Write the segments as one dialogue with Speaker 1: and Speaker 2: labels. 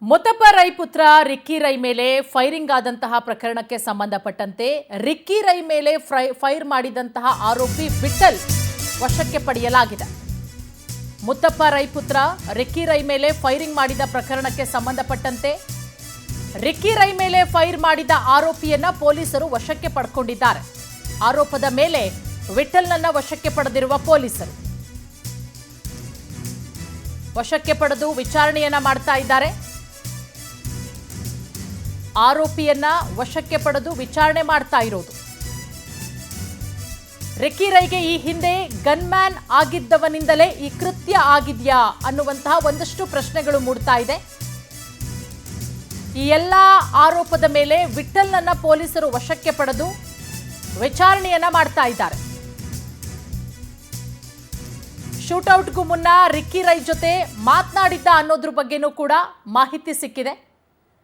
Speaker 1: ಮುತ್ತಪ್ಪ ರೈ ಪುತ್ರ ರಿಕ್ಕಿ ರೈ ಮೇಲೆ ಫೈರಿಂಗ್ ಆದಂತಹ ಪ್ರಕರಣಕ್ಕೆ ಸಂಬಂಧಪಟ್ಟಂತೆ ರಿಕ್ಕಿ ರೈ ಮೇಲೆ ಫೈರ್ ಮಾಡಿದಂತಹ ಆರೋಪಿ ವಿಠಲ್ ವಶಕ್ಕೆ ಪಡೆಯಲಾಗಿದೆ. ಮುತ್ತಪ್ಪ ರೈ ಪುತ್ರ ರಿಕ್ಕಿ ರೈ ಮೇಲೆ ಫೈರಿಂಗ್ ಮಾಡಿದ ಪ್ರಕರಣಕ್ಕೆ ಸಂಬಂಧಪಟ್ಟಂತೆ ರಿಕ್ಕಿ ರೈ ಮೇಲೆ ಫೈರ್ ಮಾಡಿದ ಆರೋಪಿಯನ್ನ ಪೊಲೀಸರು ವಶಕ್ಕೆ ಪಡೆದುಕೊಂಡಿದ್ದಾರೆ. ಆರೋಪದ ಮೇಲೆ ವಿಠಲ್ನನ್ನ ವಶಕ್ಕೆ ಪಡೆದಿರುವ ಪೊಲೀಸರು ವಶಕ್ಕೆ ಪಡೆದು ವಿಚಾರಣೆಯನ್ನ ಮಾಡ್ತಾ ಇದ್ದಾರೆ. ಆರೋಪಿಯನ್ನ ವಶಕ್ಕೆ ಪಡೆದು ವಿಚಾರಣೆ ಮಾಡ್ತಾ ಇರೋದು. ರಿಕ್ಕಿ ರೈಗೆ ಈ ಹಿಂದೆ ಗನ್ಮ್ಯಾನ್ ಆಗಿದ್ದವನಿಂದಲೇ ಈ ಕೃತ್ಯ ಆಗಿದೆಯಾ ಅನ್ನುವಂತಹ ಒಂದಷ್ಟು ಪ್ರಶ್ನೆಗಳು ಮೂಡ್ತಾ ಇದೆ. ಈ ಎಲ್ಲ ಆರೋಪದ ಮೇಲೆ ವಿಠಲ್ನನ್ನ ಪೊಲೀಸರು ವಶಕ್ಕೆ ಪಡೆದು ವಿಚಾರಣೆಯನ್ನ ಮಾಡ್ತಾ ಇದ್ದಾರೆ. ಶೂಟೌಟ್ಗೂ ಮುನ್ನ ರಿಕ್ಕಿ ರೈ ಜೊತೆ ಮಾತನಾಡಿದ್ದ ಅನ್ನೋದ್ರ ಬಗ್ಗೆನೂ ಕೂಡ ಮಾಹಿತಿ ಸಿಕ್ಕಿದೆ.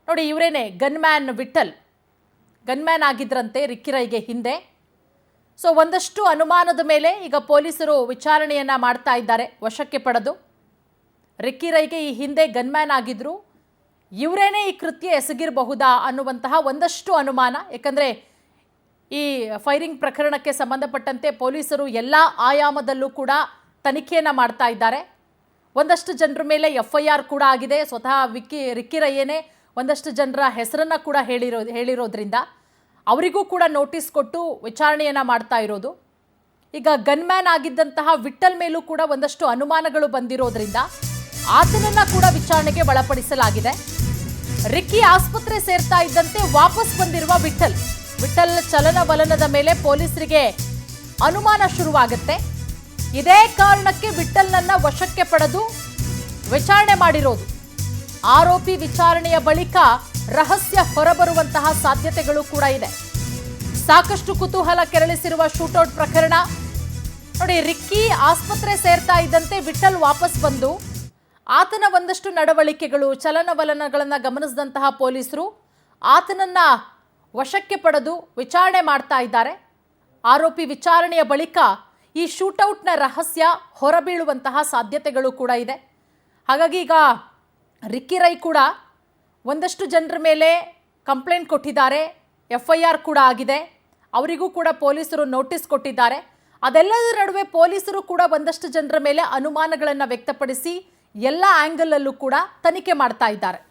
Speaker 1: ನೋಡಿ, ಇವರೇನೆ ಗನ್ಮ್ಯಾನ್ ವಿಠಲ್, ಗನ್ಮ್ಯಾನ್ ಆಗಿದ್ರಂತೆ ರಿಕ್ಕಿ ರೈಗೆ ಹಿಂದೆ. ಸೊ ಒಂದಷ್ಟು ಅನುಮಾನದ ಮೇಲೆ ಈಗ ಪೊಲೀಸರು ವಿಚಾರಣೆಯನ್ನ ಮಾಡ್ತಾ ಇದ್ದಾರೆ ವಶಕ್ಕೆ ಪಡೆದು. ರಿಕ್ಕಿ ರೈಗೆ ಈ ಹಿಂದೆ ಗನ್ಮ್ಯಾನ್ ಆಗಿದ್ರು, ಇವರೇನೇ ಈ ಕೃತ್ಯ ಎಸಗಿರಬಹುದಾ ಅನ್ನುವಂತಹ ಒಂದಷ್ಟು ಅನುಮಾನ. ಯಾಕಂದರೆ ಈ ಫೈರಿಂಗ್ ಪ್ರಕರಣಕ್ಕೆ ಸಂಬಂಧಪಟ್ಟಂತೆ ಪೊಲೀಸರು ಎಲ್ಲ ಆಯಾಮದಲ್ಲೂ ಕೂಡ ತನಿಖೆಯನ್ನು ಮಾಡ್ತಾ ಇದ್ದಾರೆ. ಒಂದಷ್ಟು ಜನರ ಮೇಲೆ FIR ಕೂಡ ಆಗಿದೆ. ಸ್ವತಃ ರಿಕ್ಕಿ ರೈಯೇನೆ ಒಂದಷ್ಟು ಜನರ ಹೆಸರನ್ನು ಕೂಡ ಹೇಳಿರೋದ್ರಿಂದ ಅವರಿಗೂ ಕೂಡ ನೋಟಿಸ್ ಕೊಟ್ಟು ವಿಚಾರಣೆಯನ್ನು ಮಾಡ್ತಾ ಇರೋದು. ಈಗ ಗನ್ಮ್ಯಾನ್ ಆಗಿದ್ದಂತಹ ವಿಠಲ್ ಮೇಲೂ ಕೂಡ ಒಂದಷ್ಟು ಅನುಮಾನಗಳು ಬಂದಿರೋದ್ರಿಂದ ಆತನನ್ನ ಕೂಡ ವಿಚಾರಣೆಗೆ ಒಳಪಡಿಸಲಾಗಿದೆ. ರಿಕ್ಕಿ ಆಸ್ಪತ್ರೆ ಸೇರ್ತಾ ಇದ್ದಂತೆ ವಾಪಸ್ ಬಂದಿರುವ ವಿಠಲ್ ಚಲನವಲನದ ಮೇಲೆ ಪೊಲೀಸರಿಗೆ ಅನುಮಾನ ಶುರುವಾಗುತ್ತೆ. ಇದೇ ಕಾರಣಕ್ಕೆ ವಿಠಲ್ನನ್ನ ವಶಕ್ಕೆ ಪಡೆದು ವಿಚಾರಣೆ ಮಾಡಿರೋದು. ಆರೋಪಿ ವಿಚಾರಣೆಯ ಬಳಿಕ ರಹಸ್ಯ ಹೊರಬರುವಂತಹ ಸಾಧ್ಯತೆಗಳು ಕೂಡ ಇದೆ. ಸಾಕಷ್ಟು ಕುತೂಹಲ ಕೆರಳಿಸಿರುವ ಶೂಟೌಟ್ ಪ್ರಕರಣ. ನೋಡಿ, ರಿಕ್ಕಿ ಆಸ್ಪತ್ರೆ ಸೇರ್ತಾ ಇದ್ದಂತೆ ವಿಠಲ್ ವಾಪಸ್ ಬಂದು ಆತನ ಒಂದಷ್ಟು ನಡವಳಿಕೆಗಳು, ಚಲನವಲನಗಳನ್ನು ಗಮನಿಸಿದಂತಹ ಪೊಲೀಸರು ಆತನನ್ನ ವಶಕ್ಕೆ ಪಡೆದು ವಿಚಾರಣೆ ಮಾಡ್ತಾ ಇದ್ದಾರೆ. ಆರೋಪಿ ವಿಚಾರಣೆಯ ಬಳಿಕ ಈ ಶೂಟೌಟ್ನ ರಹಸ್ಯ ಹೊರಬೀಳುವಂತಹ ಸಾಧ್ಯತೆಗಳು ಕೂಡ ಇದೆ. ಹಾಗಾಗಿ ಈಗ ರಿಕ್ಕಿ ರೈ ಕೂಡ ಒಂದಷ್ಟು ಜನರ ಮೇಲೆ ಕಂಪ್ಲೇಂಟ್ ಕೊಟ್ಟಿದ್ದಾರೆ. FIR ಕೂಡ ಆಗಿದೆ. ಅವರಿಗೂ ಕೂಡ ಪೊಲೀಸರು ನೋಟಿಸ್ ಕೊಟ್ಟಿದ್ದಾರೆ. ಅದೆಲ್ಲದರ ನಡುವೆ ಪೊಲೀಸರು ಕೂಡ ಒಂದಷ್ಟು ಜನರ ಮೇಲೆ ಅನುಮಾನಗಳನ್ನು ವ್ಯಕ್ತಪಡಿಸಿ ಎಲ್ಲ ಆ್ಯಂಗಲಲ್ಲೂ ಕೂಡ ತನಿಖೆ ಮಾಡ್ತಾ ಇದ್ದಾರೆ.